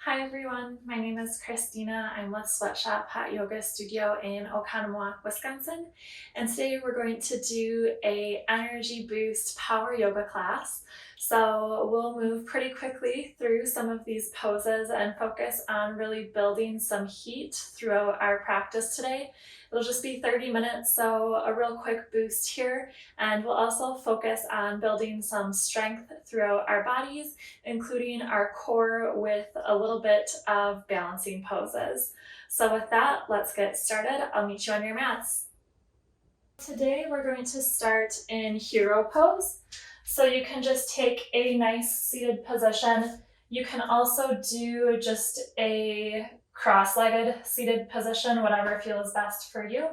Hi everyone, my name is Christina. I'm with Sweatshop Hot Yoga Studio in Oconomowoc, Wisconsin. And today we're going to do a energy boost power yoga class. So we'll move pretty quickly through some of these poses and focus on really building some heat throughout our practice today. It'll just be 30 minutes, so a real quick boost here. And we'll also focus on building some strength throughout our bodies, including our core with a little bit of balancing poses. So with that, let's get started. I'll meet you on your mats. Today we're going to start in hero pose. So you can just take a nice seated position. You can also do just a cross-legged seated position, whatever feels best for you.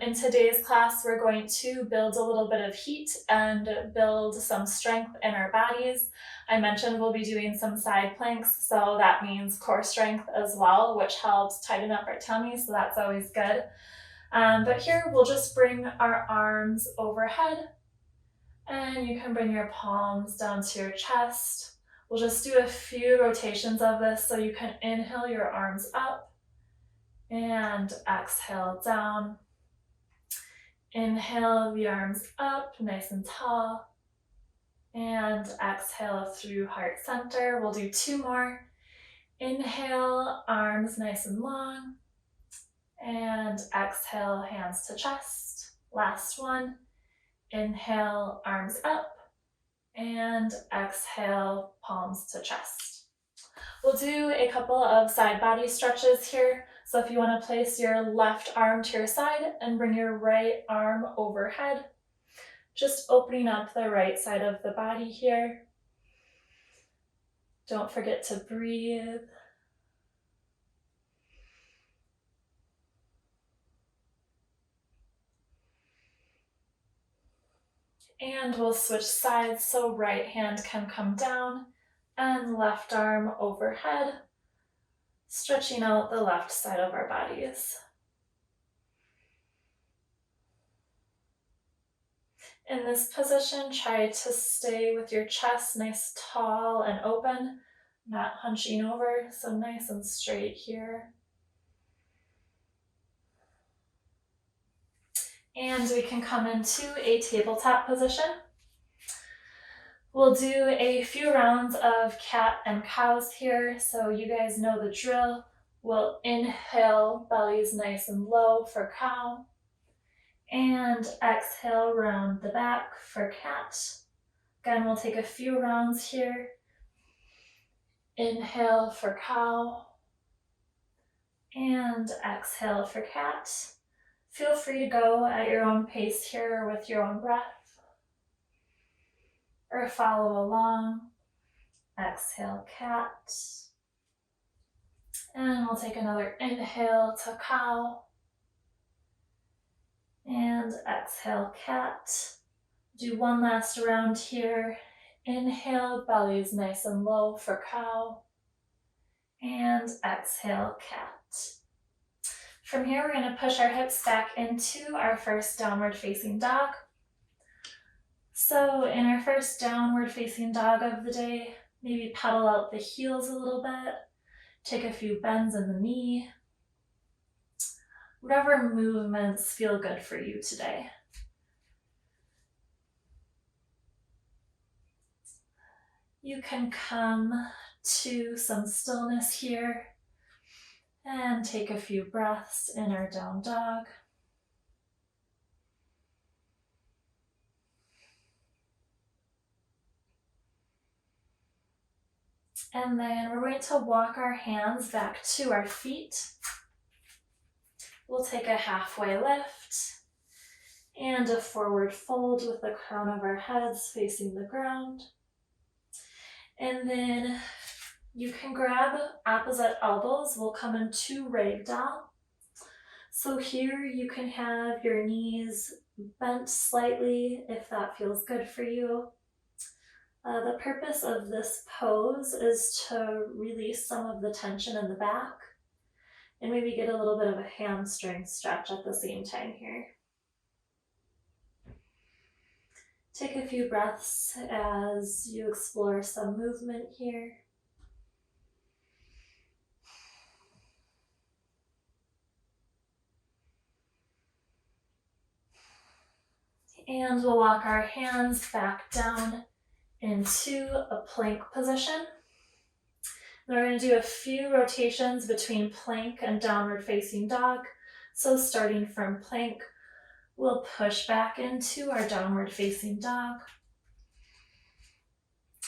In today's class, we're going to build a little bit of heat and build some strength in our bodies. I mentioned we'll be doing some side planks, so that means core strength as well, which helps tighten up our tummy, so that's always good. But here we'll just bring our arms overhead, and you can bring your palms down to your chest. We'll just do a few rotations of this, so you can inhale your arms up and exhale down. Inhale the arms up, nice and tall, and exhale through heart center. We'll do two more. Inhale, arms nice and long, and exhale, hands to chest. Last one. Inhale, arms up, and exhale, palms to chest. We'll do a couple of side body stretches here. So if you want to place your left arm to your side and bring your right arm overhead, just opening up the right side of the body here. Don't forget to breathe. And we'll switch sides so right hand can come down and left arm overhead, stretching out the left side of our bodies. In this position, try to stay with your chest nice, tall, and open, not hunching over, so nice and straight here. And we can come into a tabletop position. We'll do a few rounds of cat and cows here, so you guys know the drill. We'll inhale, belly's nice and low for cow, and exhale, round the back for cat. Again, we'll take a few rounds here. Inhale for cow, and exhale for cat. Feel free to go at your own pace here with your own breath, or follow along. Exhale, cat. And we'll take another inhale to cow. And exhale, cat. Do one last round here. Inhale, belly's nice and low for cow. And exhale, cat. From here, we're going to push our hips back into our first downward facing dog. So in our first downward facing dog of the day, maybe pedal out the heels a little bit, take a few bends in the knee. Whatever movements feel good for you today. You can come to some stillness here and take a few breaths in our down dog. And then we're going to walk our hands back to our feet. We'll take a halfway lift and a forward fold with the crown of our heads facing the ground. And then you can grab opposite elbows. We'll come into ragdoll. So here you can have your knees bent slightly if that feels good for you. The purpose of this pose is to release some of the tension in the back and maybe get a little bit of a hamstring stretch at the same time here. Take a few breaths as you explore some movement here. And we'll walk our hands back down into a plank position. Then we're going to do a few rotations between plank and downward facing dog. So starting from plank, we'll push back into our downward facing dog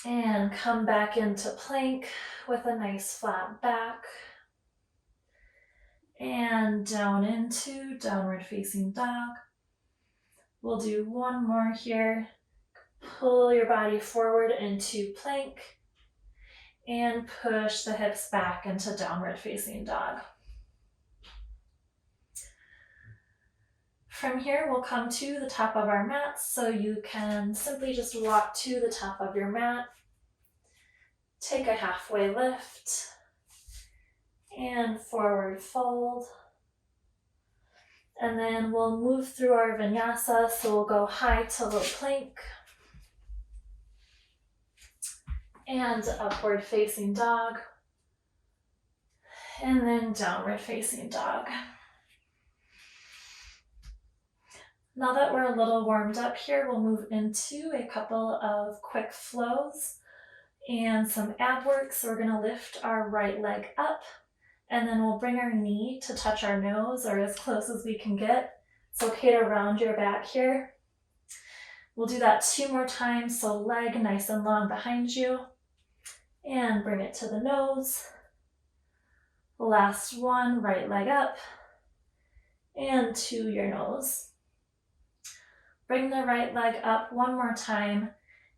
and come back into plank with a nice flat back and down into downward facing dog. We'll do one more here. Pull your body forward into plank and push the hips back into downward facing dog. From here, we'll come to the top of our mat, so you can simply just walk to the top of your mat, take a halfway lift, and forward fold. And then we'll move through our vinyasa, so we'll go high to low plank, and upward facing dog, and then downward facing dog. Now that we're a little warmed up here, we'll move into a couple of quick flows and some ab work. So we're going to lift our right leg up, and then we'll bring our knee to touch our nose, or as close as we can get. It's okay to round your back here. We'll do that 2 more times, so leg nice and long behind you, and bring it to the nose. Last one, right leg up, and to your nose. Bring the right leg up one more time,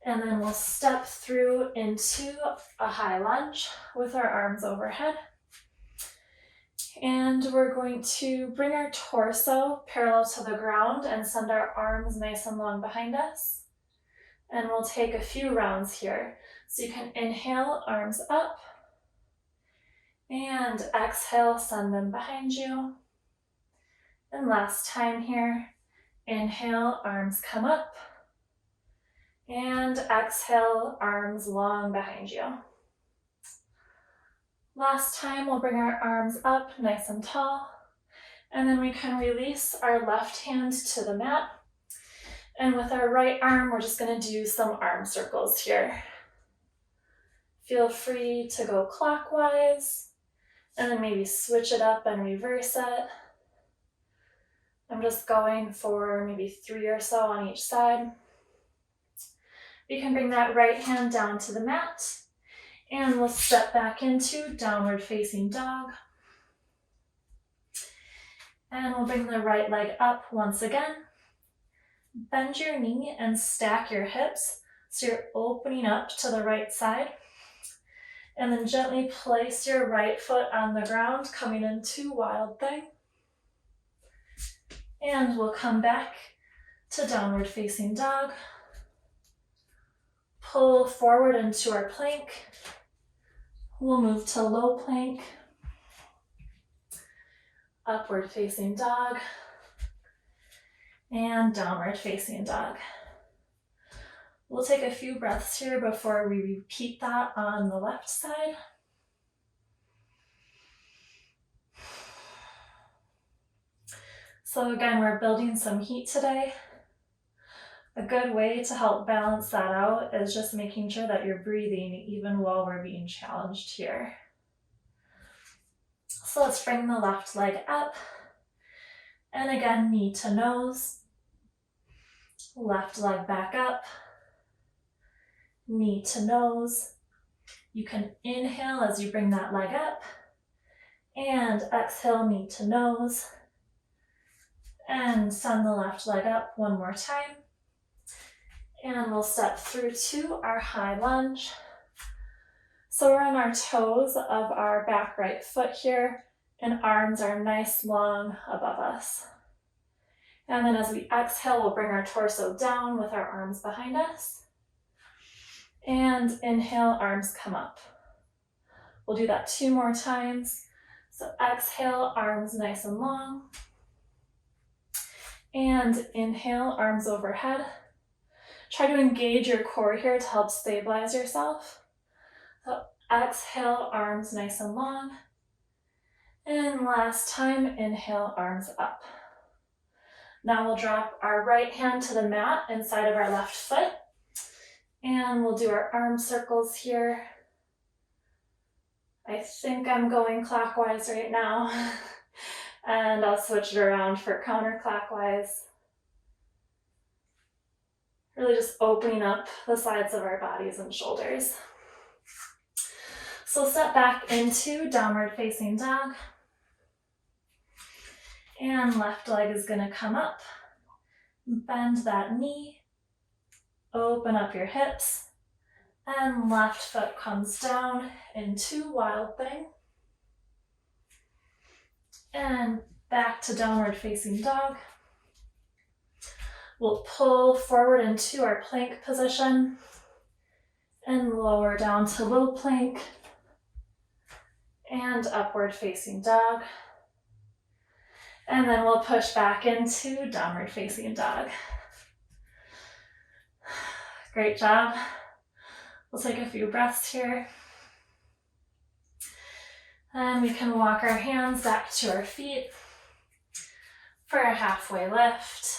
and then we'll step through into a high lunge with our arms overhead. And we're going to bring our torso parallel to the ground and send our arms nice and long behind us. And we'll take a few rounds here. So you can inhale, arms up, and exhale, send them behind you. And last time here. Inhale, arms come up, and exhale, arms long behind you. Last time, we'll bring our arms up nice and tall, and then we can release our left hand to the mat. And with our right arm, we're just going to do some arm circles here. Feel free to go clockwise, and then maybe switch it up and reverse it. I'm just going for maybe 3 or so on each side. You can bring that right hand down to the mat, and we'll step back into downward facing dog. And we'll bring the right leg up once again. Bend your knee and stack your hips so you're opening up to the right side. And then gently place your right foot on the ground, coming into wild thing. And we'll come back to downward facing dog. Pull forward into our plank. We'll move to low plank. Upward facing dog. And downward facing dog. We'll take a few breaths here before we repeat that on the left side. So again, we're building some heat today. A good way to help balance that out is just making sure that you're breathing even while we're being challenged here. So let's bring the left leg up. And again, knee to nose. Left leg back up. Knee to nose. You can inhale as you bring that leg up. And exhale, knee to nose. And send the left leg up one more time. And we'll step through to our high lunge. So we're on our toes of our back right foot here, and arms are nice long above us. And then as we exhale, we'll bring our torso down with our arms behind us. And inhale, arms come up. We'll do that 2 more times. So exhale, arms nice and long. And inhale, arms overhead. Try to engage your core here to help stabilize yourself. So exhale, arms nice and long. And last time, inhale, arms up. Now we'll drop our right hand to the mat inside of our left foot. And we'll do our arm circles here. I think I'm going clockwise right now. And I'll switch it around for counterclockwise. Really just opening up the sides of our bodies and shoulders. So step back into downward facing dog. And left leg is going to come up. Bend that knee. Open up your hips. And left foot comes down into wild thing. And back to downward facing dog. We'll pull forward into our plank position and lower down to low plank and upward facing dog. And then we'll push back into downward facing dog. Great job. We'll take a few breaths here. And we can walk our hands back to our feet for a halfway lift.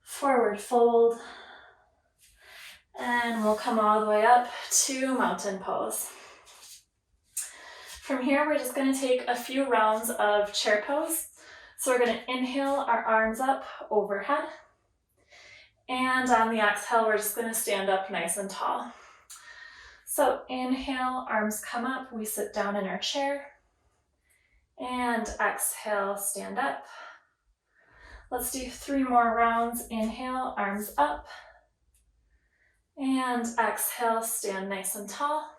Forward fold. And we'll come all the way up to mountain pose. From here, we're just going to take a few rounds of chair pose. So we're going to inhale our arms up overhead. And on the exhale, we're just going to stand up nice and tall. So inhale, arms come up, we sit down in our chair. And exhale, stand up. Let's do 3 more rounds. Inhale, arms up. And exhale, stand nice and tall.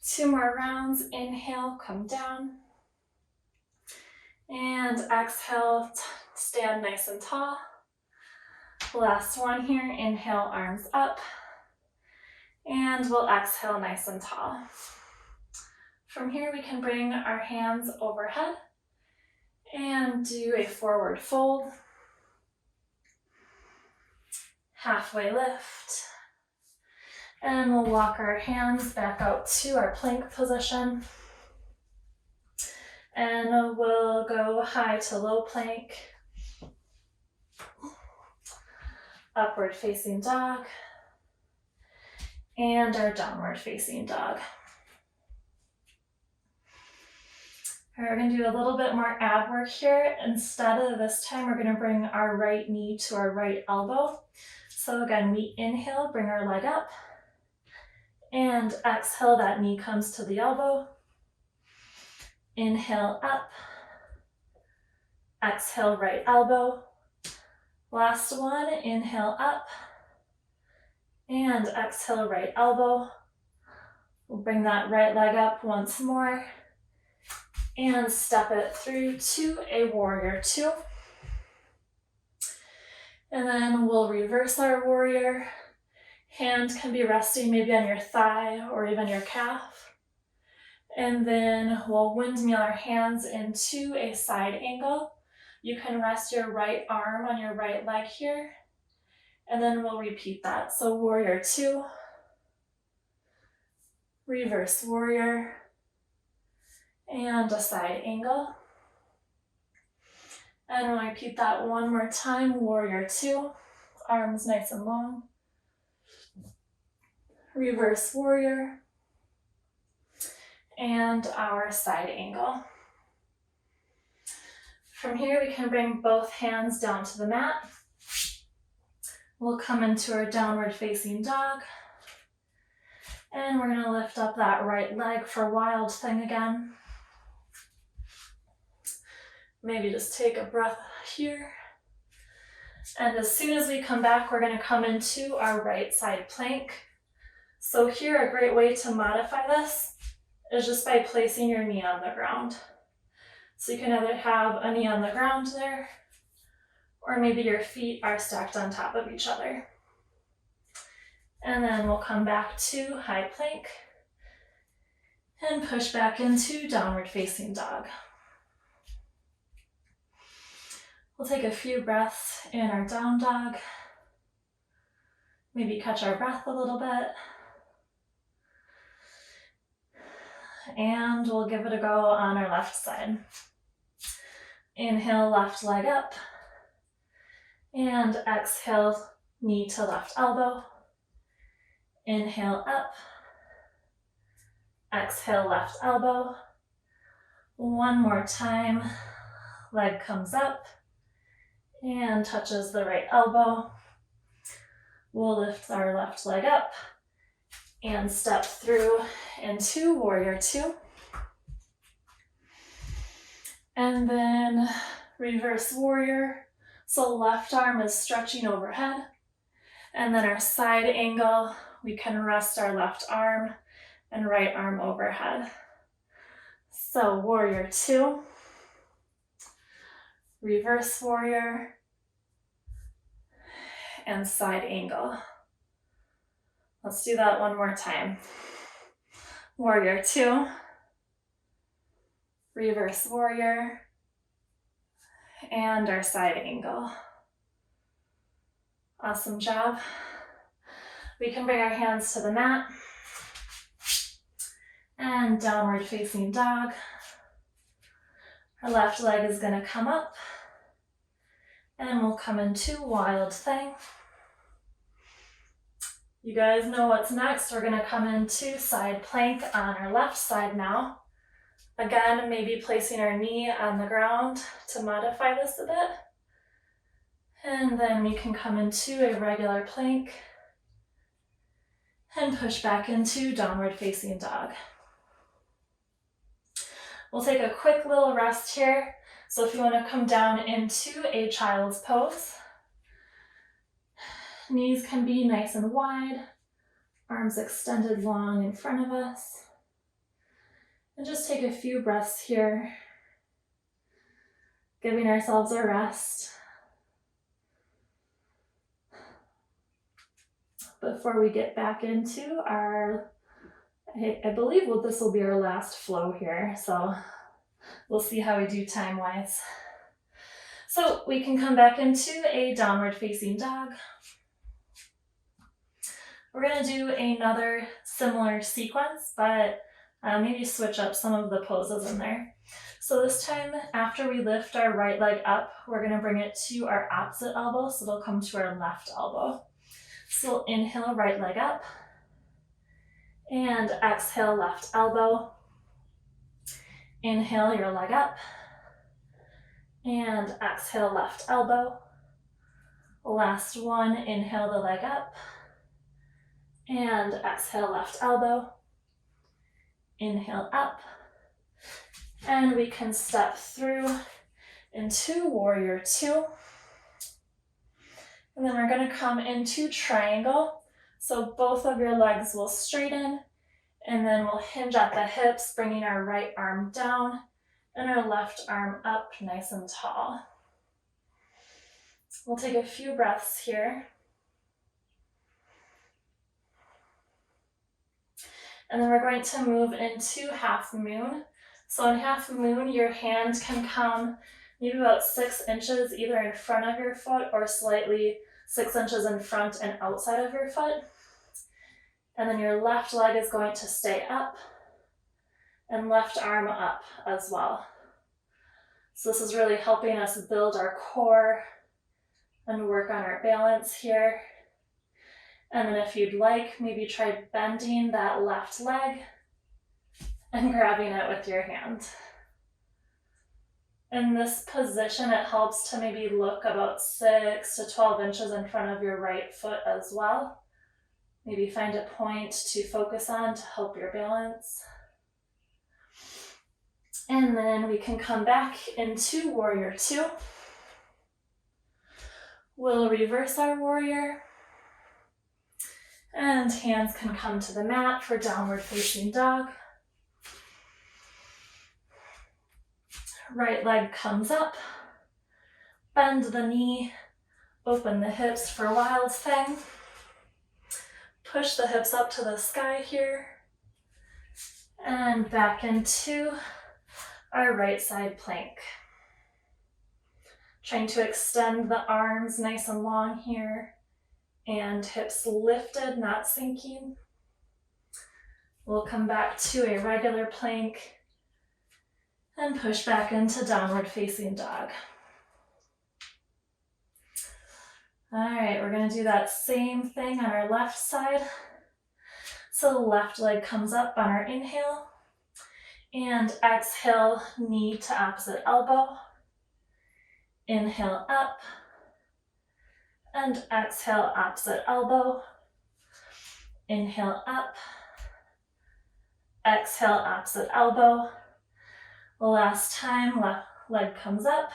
2 more rounds. Inhale, come down. And exhale, stand nice and tall. Last one here. Inhale, arms up. And we'll exhale nice and tall. From here, we can bring our hands overhead and do a forward fold. Halfway lift. And we'll walk our hands back out to our plank position. And we'll go high to low plank. Upward facing dog. And our downward facing dog. All right, we're going to do a little bit more ab work here. Instead of this time, we're going to bring our right knee to our right elbow. So again, we inhale, bring our leg up. And exhale, that knee comes to the elbow. Inhale up. Exhale, right elbow. Last one, inhale up. And exhale, right elbow. We'll bring that right leg up once more. And step it through to a warrior 2. And then we'll reverse our warrior. Hand can be resting maybe on your thigh or even your calf. And then we'll windmill our hands into a side angle. You can rest your right arm on your right leg here. And then we'll repeat that. So warrior 2, reverse warrior, and a side angle. And we'll repeat that one more time. Warrior 2, arms nice and long. Reverse warrior, and our side angle. From here, we can bring both hands down to the mat. We'll come into our downward facing dog. And we're going to lift up that right leg for wild thing again. Maybe just take a breath here. And as soon as we come back, we're going to come into our right side plank. So here, a great way to modify this is just by placing your knee on the ground. So you can either have a knee on the ground there, or maybe your feet are stacked on top of each other. And then we'll come back to high plank and push back into downward facing dog. We'll take a few breaths in our down dog. Maybe catch our breath a little bit. And we'll give it a go on our left side. Inhale, left leg up. And exhale, knee to left elbow. Inhale up. Exhale, left elbow. One more time. Leg comes up and touches the right elbow. We'll lift our left leg up and step through into warrior two. And then reverse warrior. So left arm is stretching overhead. And then our side angle, we can rest our left arm and right arm overhead. So warrior two, reverse warrior, and side angle. Let's do that one more time. Warrior two, reverse warrior, and our side angle. Awesome job. We can bring our hands to the mat and downward facing dog. Our left leg is going to come up and we'll come into wild thing. You guys know what's next. We're going to come into side plank on our left side now. Again, maybe placing our knee on the ground to modify this a bit. And then we can come into a regular plank and push back into downward facing dog. We'll take a quick little rest here. So if you want to come down into a child's pose, knees can be nice and wide, arms extended long in front of us. And just take a few breaths here, giving ourselves a rest before we get back into our, I believe this will be our last flow here, so we'll see how we do time-wise. So we can come back into a downward facing dog. We're going to do another similar sequence, but maybe switch up some of the poses in there. So this time, after we lift our right leg up, we're going to bring it to our opposite elbow, so it'll come to our left elbow. So inhale, right leg up, and exhale, left elbow. Inhale your leg up, and exhale, left elbow. Last one, inhale the leg up, and exhale, left elbow. Inhale up, and we can step through into warrior two. And then we're going to come into triangle. So both of your legs will straighten, and then we'll hinge at the hips, bringing our right arm down and our left arm up nice and tall. We'll take a few breaths here. And then we're going to move into half moon. So in half moon, your hand can come maybe about 6 inches either in front of your foot or slightly 6 inches in front and outside of your foot. And then your left leg is going to stay up and left arm up as well. So this is really helping us build our core and work on our balance here. And then if you'd like, maybe try bending that left leg and grabbing it with your hand. In this position, it helps to maybe look about 6 to 12 inches in front of your right foot as well. Maybe find a point to focus on to help your balance. And then we can come back into warrior two. We'll reverse our warrior. And hands can come to the mat for downward facing dog. Right leg comes up. Bend the knee. Open the hips for wild thing. Push the hips up to the sky here. And back into our right side plank. Trying to extend the arms nice and long here. And hips lifted, not sinking. We'll come back to a regular plank. And push back into downward facing dog. All right, we're gonna do that same thing on our left side. So the left leg comes up on our inhale, and exhale, knee to opposite elbow. Inhale up, and exhale, opposite elbow. Inhale up, exhale, opposite elbow. Last time, left leg comes up,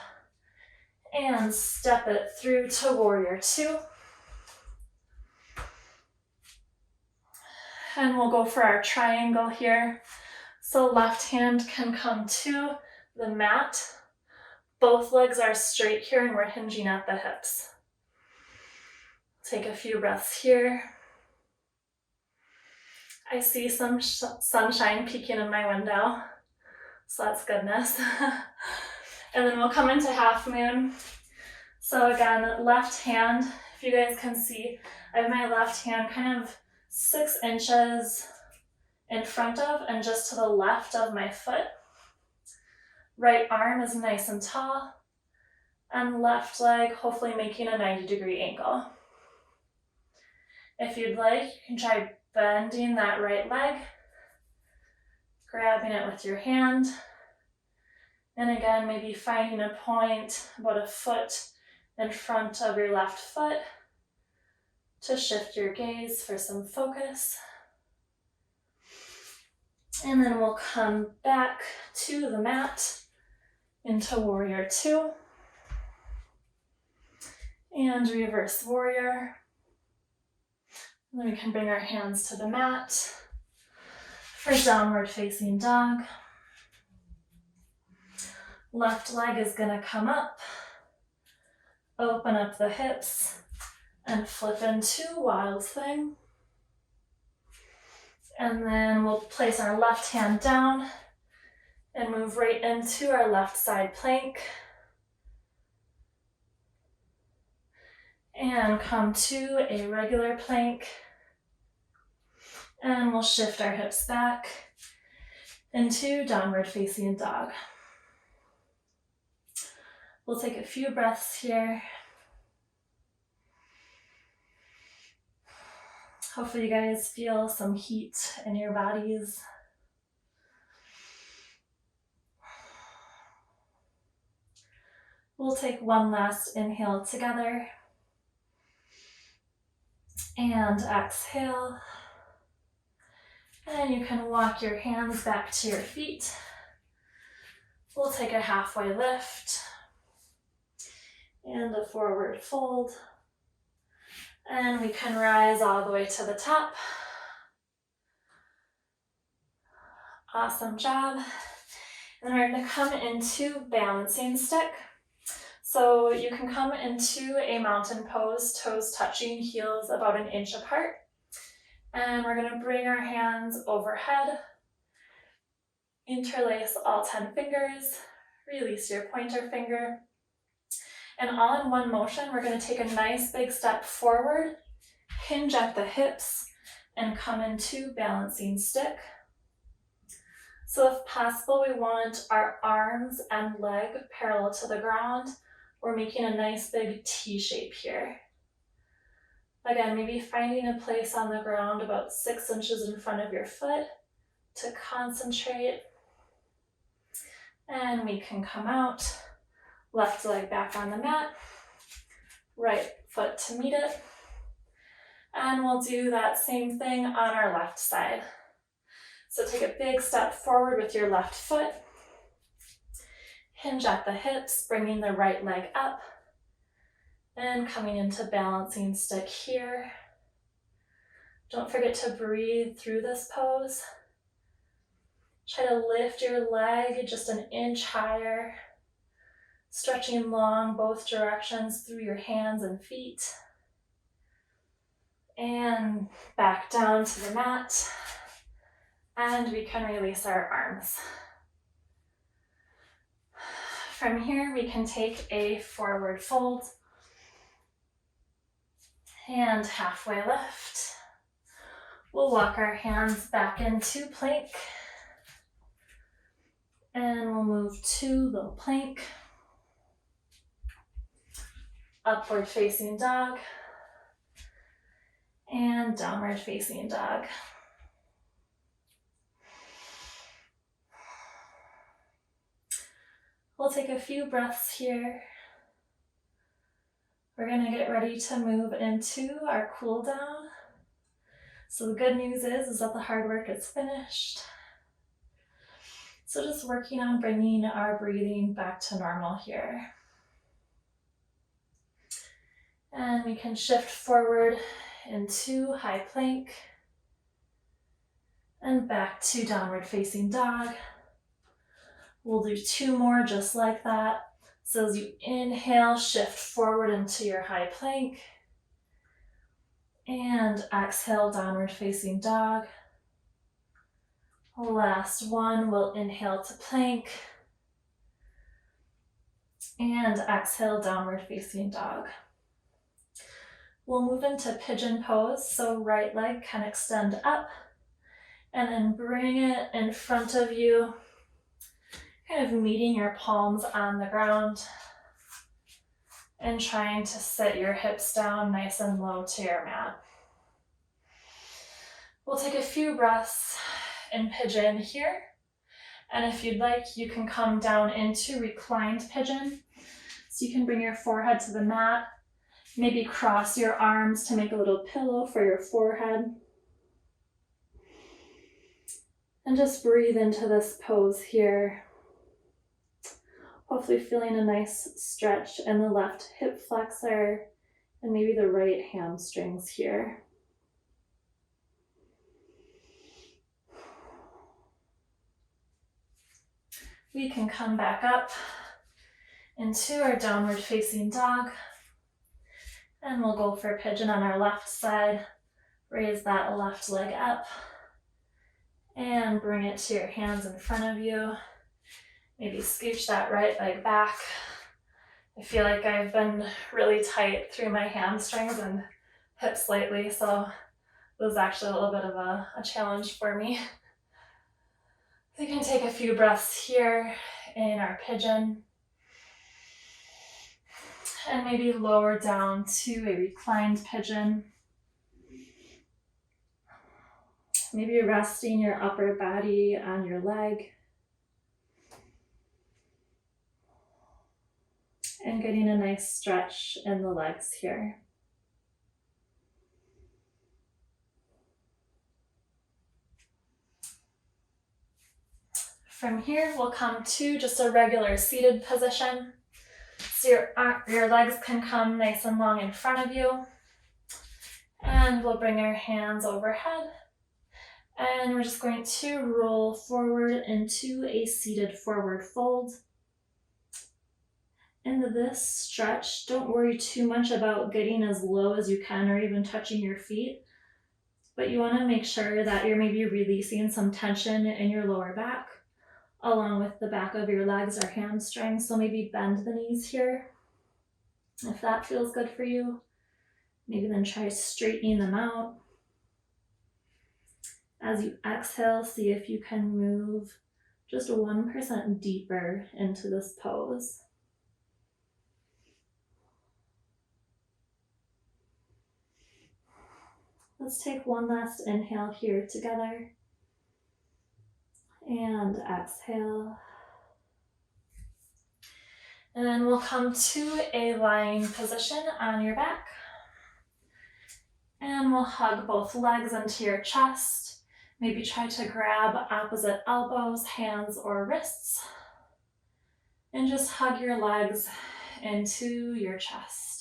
and step it through to warrior two. And we'll go for our triangle here. So left hand can come to the mat. Both legs are straight here and we're hinging at the hips. Take a few breaths here. I see some sunshine peeking in my window, so that's goodness. And then we'll come into half moon. So again, left hand, if you guys can see, I have my left hand kind of 6 inches in front of and just to the left of my foot. Right arm is nice and tall, and left leg hopefully making a 90-degree angle. If you'd like, you can try bending that right leg, grabbing it with your hand, and again, maybe finding a point about a foot in front of your left foot to shift your gaze for some focus. And then we'll come back to the mat into warrior two and reverse warrior. And then we can bring our hands to the mat for downward facing dog. Left leg is gonna come up, open up the hips, and flip into wild thing. And then we'll place our left hand down and move right into our left side plank. And come to a regular plank. And we'll shift our hips back into downward facing dog. We'll take a few breaths here. Hopefully you guys feel some heat in your bodies. We'll take one last inhale together. And exhale. And you can walk your hands back to your feet. We'll take a halfway lift and a forward fold. And we can rise all the way to the top. Awesome job. And we're going to come into balancing stick. So you can come into a mountain pose, toes touching, heels about 1 inch apart. And we're going to bring our hands overhead, interlace all 10 fingers, release your pointer finger. And all in one motion, we're going to take a nice big step forward, hinge at the hips, and come into balancing stick. So if possible, we want our arms and leg parallel to the ground. We're making a nice big T shape here. Again, maybe finding a place on the ground about 6 inches in front of your foot to concentrate. And we can come out, left leg back on the mat, right foot to meet it. And we'll do that same thing on our left side. So take a big step forward with your left foot. Hinge at the hips, bringing the right leg up. And coming into balancing stick here. Don't forget to breathe through this pose. Try to lift your leg just 1 inch higher. Stretching long both directions through your hands and feet. And back down to the mat. And we can release our arms. From here, we can take a forward fold and halfway lift. We'll walk our hands back into plank And we'll move to little plank, upward facing dog, and downward facing dog. We'll take a few breaths here. We're going to get ready to move into our cool down. So the good news is that the hard work is finished. So just working on bringing our breathing back to normal here. And we can shift forward into high plank and back to downward facing dog. We'll do 2 more just like that. So as you inhale, shift forward into your high plank and exhale, downward facing dog. Last one, we'll inhale to plank and exhale, downward facing dog. We'll move into pigeon pose, so right leg can extend up and then bring it in front of you, kind of meeting your palms on the ground and trying to sit your hips down nice and low to your mat. We'll take a few breaths in pigeon here, and if you'd like, you can come down into reclined pigeon. So you can bring your forehead to the mat, maybe cross your arms to make a little pillow for your forehead. And just breathe into this pose here. Hopefully feeling a nice stretch in the left hip flexor and maybe the right hamstrings here. We can come back up into our downward facing dog. And we'll go for pigeon on our left side. Raise that left leg up and bring it to your hands in front of you. Maybe scooch that right leg back. I feel like I've been really tight through my hamstrings and hips lately, so it was actually a little bit of a challenge for me. We can take a few breaths here in our pigeon. And maybe lower down to a reclined pigeon. Maybe you're resting your upper body on your leg. And getting a nice stretch in the legs here. From here, we'll come to just a regular seated position. So your legs can come nice and long in front of you. And we'll bring our hands overhead. And we're just going to roll forward into a seated forward fold. In this stretch, don't worry too much about getting as low as you can or even touching your feet. But you want to make sure that you're maybe releasing some tension in your lower back, along with the back of your legs or hamstrings. So maybe bend the knees here. If that feels good for you, maybe then try straightening them out. As you exhale, see if you can move just 1% deeper into this pose. Let's take one last inhale here together. And exhale. And then we'll come to a lying position on your back. And we'll hug both legs into your chest. Maybe try to grab opposite elbows, hands, or wrists. And just hug your legs into your chest.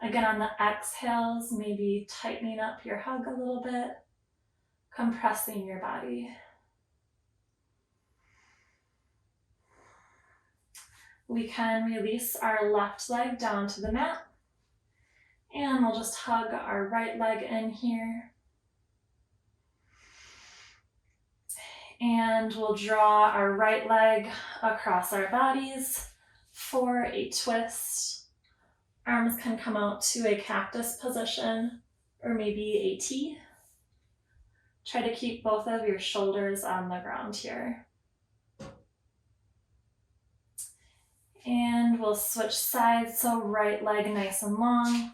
Again, on the exhales, maybe tightening up your hug a little bit, compressing your body. We can release our left leg down to the mat, and we'll just hug our right leg in here. And we'll draw our right leg across our bodies for a twist. Arms can come out to a cactus position or maybe a T. Try to keep both of your shoulders on the ground here. And we'll switch sides, so right leg nice and long.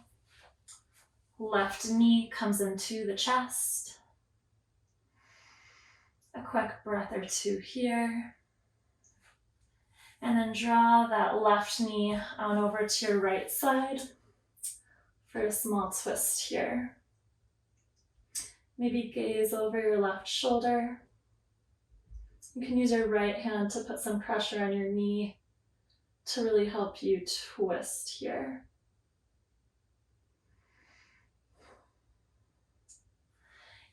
Left knee comes into the chest. A quick breath or two here. And then draw that left knee on over to your right side for a small twist here. Maybe gaze over your left shoulder. You can use your right hand to put some pressure on your knee to really help you twist here.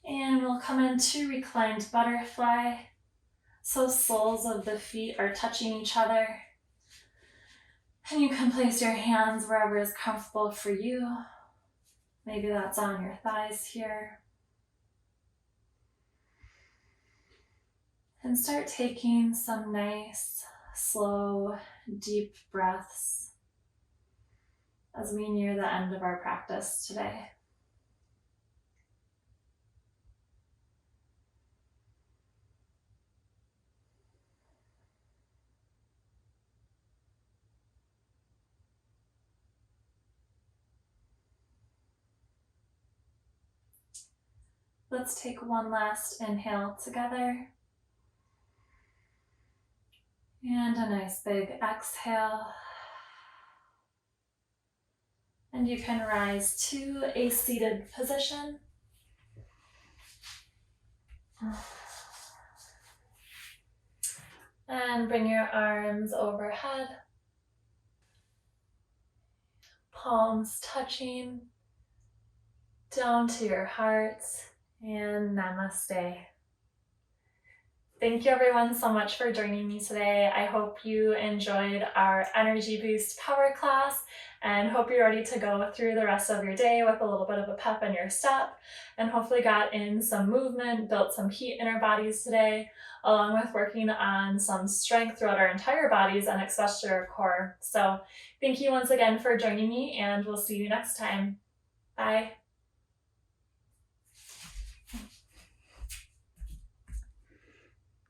And we'll come into reclined butterfly. So soles of the feet are touching each other. And you can place your hands wherever is comfortable for you. Maybe that's on your thighs here. And start taking some nice, slow, deep breaths as we near the end of our practice today. Let's take one last inhale together. And a nice big exhale. And you can rise to a seated position. And bring your arms overhead. Palms touching down to your heart. And namaste. Thank you everyone so much for joining me today. I hope you enjoyed our Energy Boost Power class and hope you're ready to go through the rest of your day with a little bit of a pep in your step and hopefully got in some movement, built some heat in our bodies today, along with working on some strength throughout our entire bodies and especially our core. So thank you once again for joining me and we'll see you next time. Bye.